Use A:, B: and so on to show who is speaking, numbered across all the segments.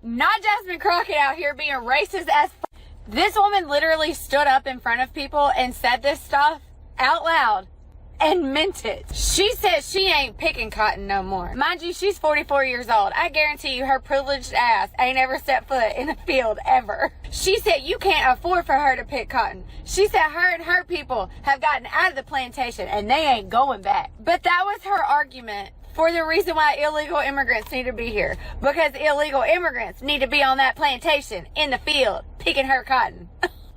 A: Not Jasmine Crockett out here being racist as This woman literally stood up in front of people and said this stuff out loud and meant it. She said she ain't picking cotton no more. Mind you, she's 44 years old. I guarantee you her privileged ass ain't ever set foot in a field ever. She said you can't afford for her to pick cotton. She said her and her people have gotten out of the plantation and they ain't going back. But that was her argument for the reason why illegal immigrants need to be here. Because illegal immigrants need to be on that plantation in the field picking her cotton.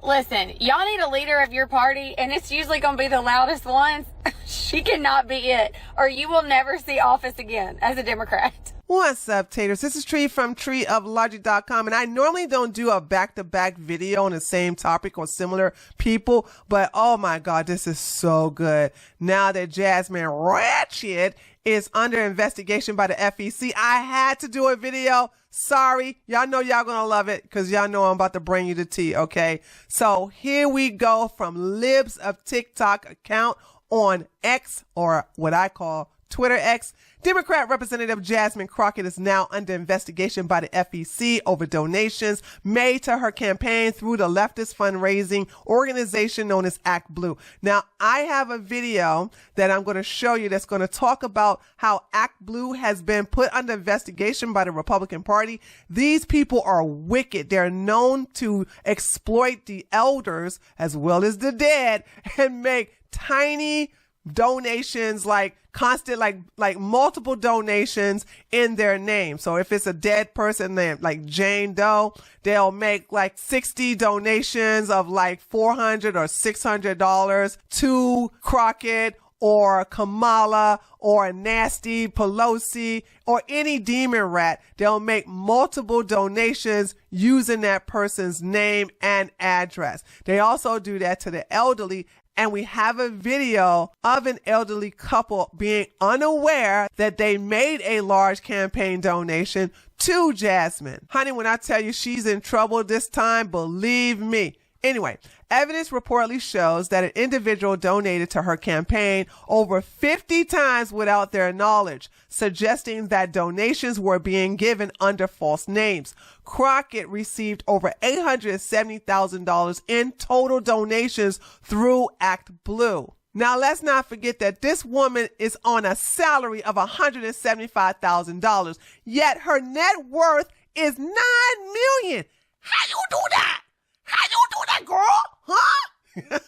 A: Listen, y'all need a leader of your party, and it's usually going to be the loudest ones. She cannot be it, or you will never see office again as a Democrat.
B: What's up, taters? This is Tree from treeoflogic.com, and I normally don't do a back-to-back video on the same topic or similar people, but oh my God, this is so good. Now that Jasmine Crockett is under investigation by the FEC, I had to do a video. Sorry, y'all know y'all gonna love it because y'all know I'm about to bring you the tea, okay? So here we go from Libs of TikTok account on X, or what I call Twitter X. Democrat Representative Jasmine Crockett is now under investigation by the FEC over donations made to her campaign through the leftist fundraising organization known as Act Blue. Now, I have a video that I'm going to show you that's going to talk about how Act Blue has been put under investigation by the Republican Party. These people are wicked. They're known to exploit the elders as well as the dead and make tiny donations, like constant, like multiple donations in their name. So if it's a dead person name like Jane Doe, they'll make like 60 donations of like $400 or $600 to Crockett or Kamala or Nasty Pelosi or any demon rat. They'll make multiple donations using that person's name and address. They also do that to the elderly. And we have a video of an elderly couple being unaware that they made a large campaign donation to Jasmine. Honey, when I tell you she's in trouble this time, believe me. Anyway, evidence reportedly shows that an individual donated to her campaign over 50 times without their knowledge, suggesting that donations were being given under false names. Crockett received over $870,000 in total donations through Act Blue. Now, let's not forget that this woman is on a salary of $175,000, yet her net worth is $9 million. How you do that? How you do that, girl? Huh?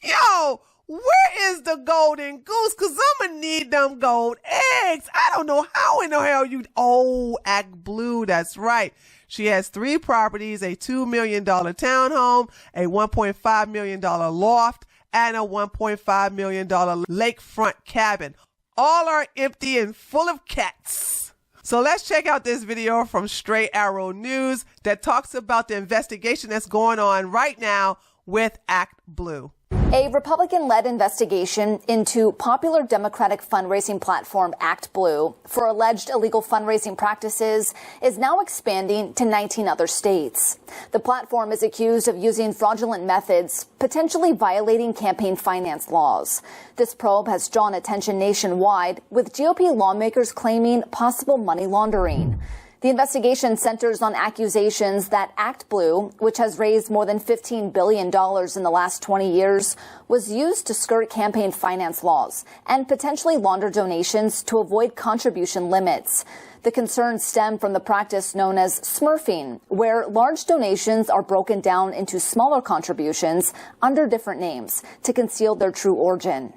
B: Yo, where is the golden goose? Because I'm going to need them gold eggs. I don't know how in the hell you... Oh, Act Blue, that's right. She has 3 properties, a $2 million townhome, a $1.5 million loft, and a $1.5 million lakefront cabin. All are empty and full of cats. So let's check out this video from Straight Arrow News that talks about the investigation that's going on right now with Act Blue.
C: A Republican-led investigation into popular Democratic fundraising platform Act Blue for alleged illegal fundraising practices is now expanding to 19 other states. The platform is accused of using fraudulent methods, potentially violating campaign finance laws. This probe has drawn attention nationwide, with GOP lawmakers claiming possible money laundering. The investigation centers on accusations that Act Blue, which has raised more than $15 billion in the last 20 years, was used to skirt campaign finance laws and potentially launder donations to avoid contribution limits. The concerns stem from the practice known as smurfing, where large donations are broken down into smaller contributions under different names to conceal their true origin.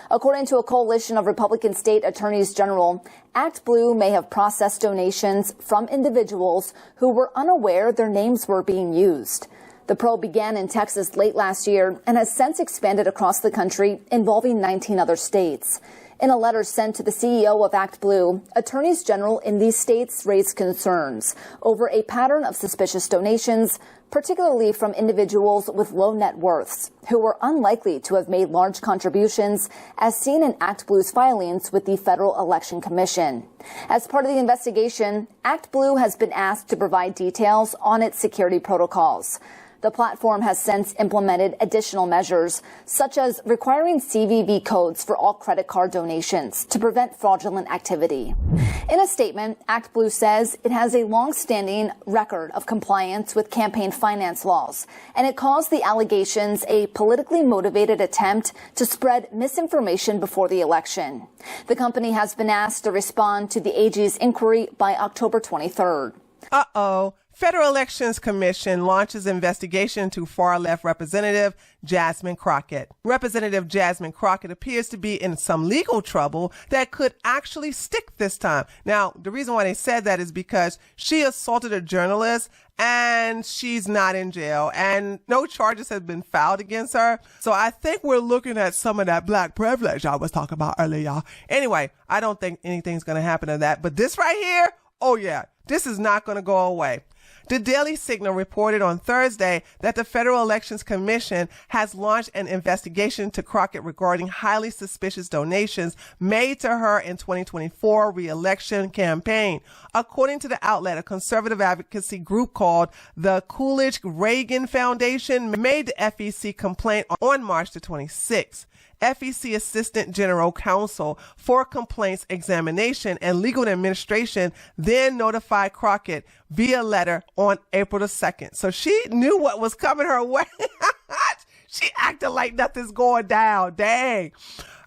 C: According to a coalition of Republican state attorneys general, Act Blue may have processed donations from individuals who were unaware their names were being used. The probe began in Texas late last year and has since expanded across the country, involving 19 other states. In a letter sent to the CEO of Act Blue, attorneys general in these states raised concerns over a pattern of suspicious donations, particularly from individuals with low net worths, who were unlikely to have made large contributions, as seen in Act Blue's filings with the Federal Election Commission. As part of the investigation, Act Blue has been asked to provide details on its security protocols. The platform has since implemented additional measures, such as requiring CVV codes for all credit card donations to prevent fraudulent activity. In a statement, ActBlue says it has a long-standing record of compliance with campaign finance laws, and it calls the allegations a politically motivated attempt to spread misinformation before the election. The company has been asked to respond to the AG's inquiry by October 23rd.
B: Uh-oh. Federal Elections Commission launches investigation into far-left Representative Jasmine Crockett. Representative Jasmine Crockett appears to be in some legal trouble that could actually stick this time. Now, the reason why they said that is because she assaulted a journalist and she's not in jail and no charges have been filed against her. So I think we're looking at some of that black privilege I was talking about earlier. Anyway, I don't think anything's going to happen to that. But this right here, oh yeah, this is not going to go away. The Daily Signal reported on Thursday that the Federal Elections Commission has launched an investigation to Crockett regarding highly suspicious donations made to her in 2024 re-election campaign. According to the outlet, a conservative advocacy group called the Coolidge-Reagan Foundation made the FEC complaint on March the 26th. FEC Assistant General Counsel for Complaints Examination and Legal Administration then notified Crockett via letter on April the 2nd. So she knew what was coming her way. She acted like nothing's going down. Dang.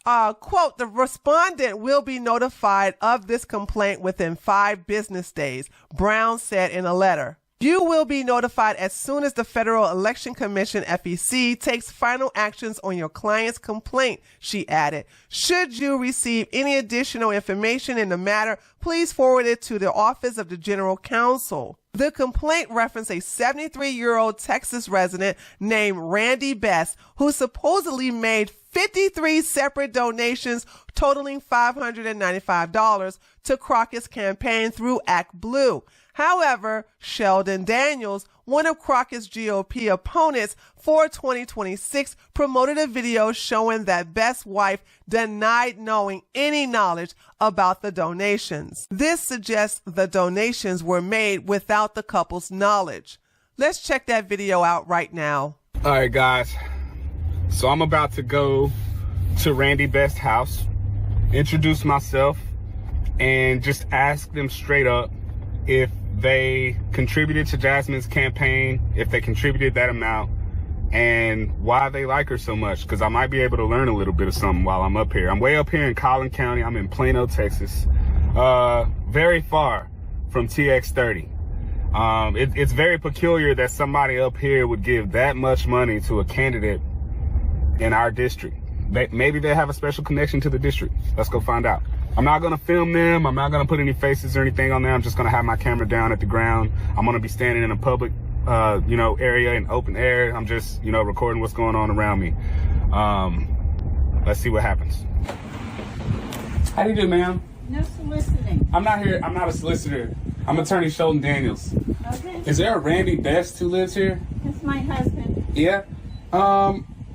B: Quote, the respondent will be notified of this complaint within 5 business days, Brown said in a letter. You will be notified as soon as the Federal Election Commission, FEC, takes final actions on your client's complaint, she added. Should you receive any additional information in the matter, please forward it to the Office of the General Counsel. The complaint referenced a 73-year-old Texas resident named Randy Best, who supposedly made 53 separate donations totaling $595 to Crockett's campaign through ActBlue. However, Sheldon Daniels, one of Crockett's GOP opponents for 2026, promoted a video showing that Best's wife denied knowing any knowledge about the donations. This suggests the donations were made without the couple's knowledge. Let's check that video out right now.
D: All right, guys. So I'm about to go to Randy Best's house, introduce myself, and just ask them straight up if they contributed to Jasmine's campaign, if they contributed that amount, and why they like her so much, because I might be able to learn a little bit of something while I'm up here. I'm way up here in Collin County. I'm in Plano, Texas, very far from TX30. It's very peculiar that somebody up here would give that much money to a candidate in our district. Maybe they have a special connection to the district. Let's go find out. I'm not going to film them. I'm not going to put any faces or anything on there. I'm just going to have my camera down at the ground. I'm going to be standing in a public, area in open air. I'm just, recording what's going on around me. Let's see what happens. How do you do, ma'am?
E: No soliciting.
D: I'm not here. I'm not a solicitor. I'm attorney Sheldon Daniels.
E: Okay.
D: Is there a Randy Best who lives here?
E: That's my husband.
D: Yeah.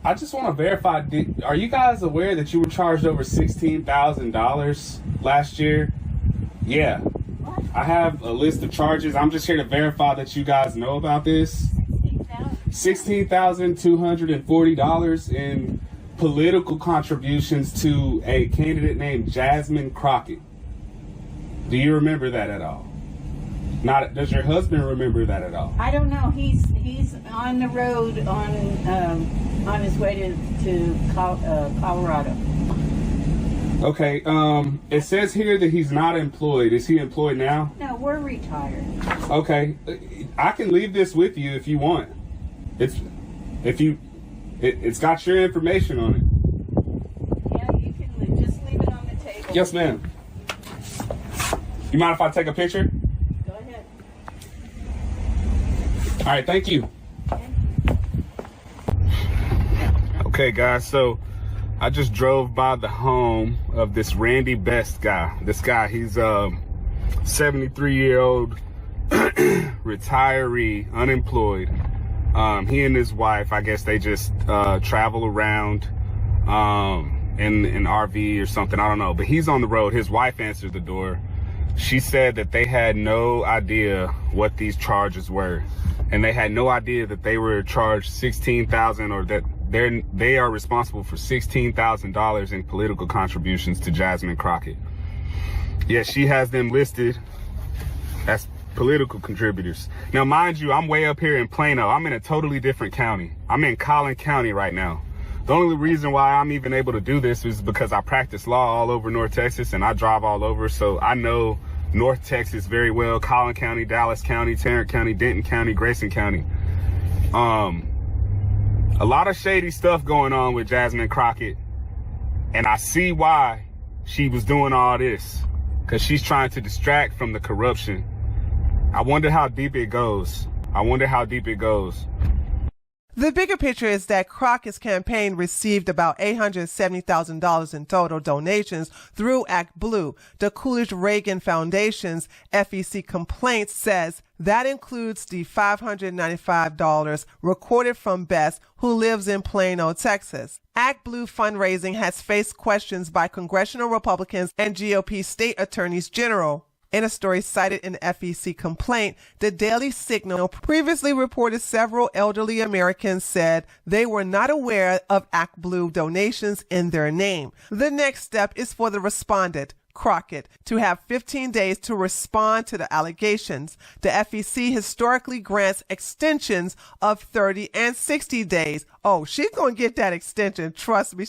D: I just want to verify, are you guys aware that you were charged over $16,000 last year? Yeah.
E: What?
D: I have a list of charges. I'm just here to verify that you guys know about this. $16,240 in political contributions to a candidate named Jasmine Crockett. Do you remember that at all? Does your husband remember that at all?
E: I don't know. He's on the road on his way to Colorado.
D: Okay. It says here that he's not employed. Is he employed now?
E: No, we're retired.
D: Okay. I can leave this with you if you want. It's got your information on it.
E: Yeah, you can just leave it on the table.
D: Yes, ma'am. You mind if I take a picture?
E: Go ahead.
D: All right, thank you. Okay, guys, so I just drove by the home of this Randy Best guy. This guy, he's a 73-year-old retiree, unemployed. He and his wife, I guess they just travel around in an RV or something. I don't know, but he's on the road. His wife answered the door. She said that they had no idea what these charges were, and they had no idea that they were charged $16,000, or that they are responsible for $16,000 in political contributions to Jasmine Crockett. Yes, she has them listed as political contributors. Now, mind you, I'm way up here in Plano. I'm in a totally different county. I'm in Collin County right now. The only reason why I'm even able to do this is because I practice law all over North Texas and I drive all over. So I know North Texas very well. Collin County, Dallas County, Tarrant County, Denton County, Grayson County. A lot of shady stuff going on with Jasmine Crockett. And I see why she was doing all this, because she's trying to distract from the corruption. I wonder how deep it goes. I wonder how deep it goes.
B: The bigger picture is that Crockett's campaign received about $870,000 in total donations through Act Blue. The Coolidge-Reagan Foundation's FEC complaint says that includes the $595 recorded from Bess, who lives in Plano, Texas. Act Blue fundraising has faced questions by congressional Republicans and GOP state attorneys general. In a story cited in the FEC complaint, the Daily Signal previously reported several elderly Americans said they were not aware of Act Blue donations in their name. The next step is for the respondent, Crockett, to have 15 days to respond to the allegations. The FEC historically grants extensions of 30 and 60 days. Oh, she's going to get that extension. Trust me.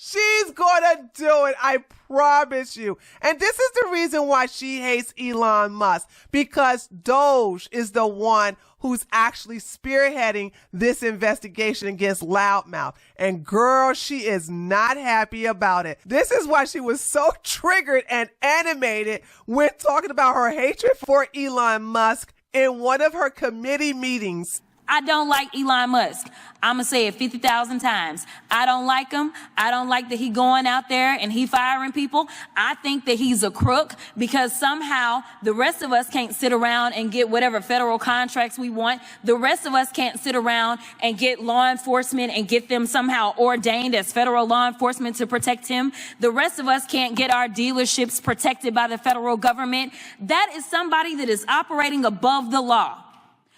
B: She's gonna do it, I promise you. And this is the reason why she hates Elon Musk, because Doge is the one who's actually spearheading this investigation against Loudmouth. And girl, she is not happy about it. This is why she was so triggered and animated when talking about her hatred for Elon Musk in one of her committee meetings.
F: I don't like Elon Musk. I'm going to say it 50,000 times. I don't like him. I don't like that he going out there and he firing people. I think that he's a crook because somehow the rest of us can't sit around and get whatever federal contracts we want. The rest of us can't sit around and get law enforcement and get them somehow ordained as federal law enforcement to protect him. The rest of us can't get our dealerships protected by the federal government. That is somebody that is operating above the law.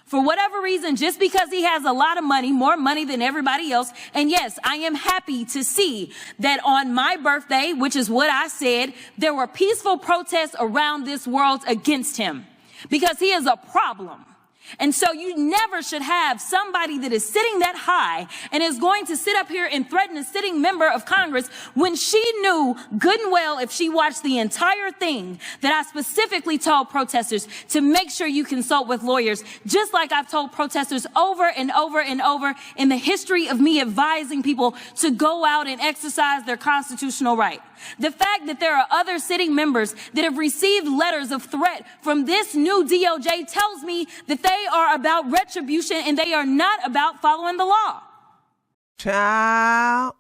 F: For whatever reason, just because he has a lot of money, more money than everybody else. And yes, I am happy to see that on my birthday, which is what I said, there were peaceful protests around this world against him because he is a problem. And so you never should have somebody that is sitting that high and is going to sit up here and threaten a sitting member of Congress when she knew good and well, if she watched the entire thing, that I specifically told protesters to make sure you consult with lawyers, just like I've told protesters over and over and over in the history of me advising people to go out and exercise their constitutional right. The fact that there are other sitting members that have received letters of threat from this new DOJ tells me that they are about retribution and they are not about following the law.
B: Child,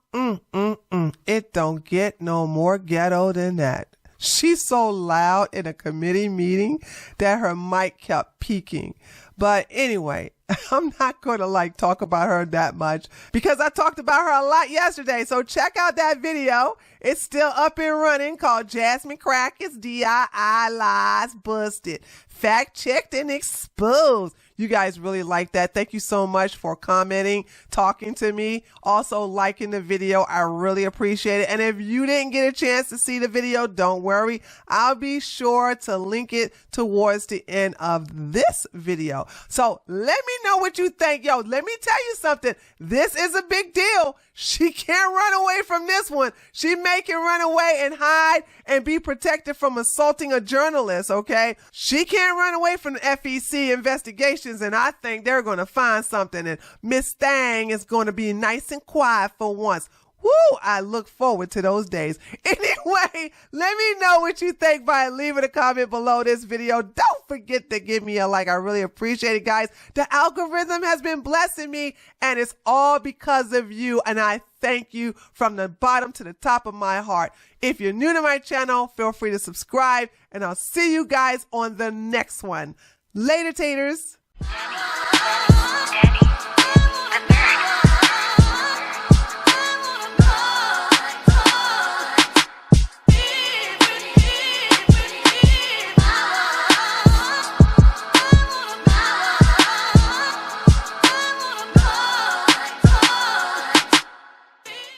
B: it don't get no more ghetto than that. She's so loud in a committee meeting that her mic kept peaking. But anyway, I'm not going to talk about her that much because I talked about her a lot yesterday. So check out that video. It's still up and running, called Jasmine Crockett's DIY Lies Busted. Fact checked and exposed. You guys really like that. Thank you so much for commenting, talking to me, also liking the video. I really appreciate it. And if you didn't get a chance to see the video, don't worry. I'll be sure to link it towards the end of this video. So let me know what you think. Yo, let me tell you something. This is a big deal. She can't run away from this one. She may can run away and hide and be protected from assaulting a journalist, okay? She can't run away from the FEC investigations, and I think they're going to find something, and Miss Thang is going to be nice and quiet for once. Woo! I look forward to those days. Anyway, let me know what you think by leaving a comment below this video. Don't forget to give me a like. I really appreciate it, guys. The algorithm has been blessing me, and it's all because of you, and I thank you from the bottom to the top of my heart. If you're new to my channel, feel free to subscribe, and I'll see you guys on the next one. Later, taters.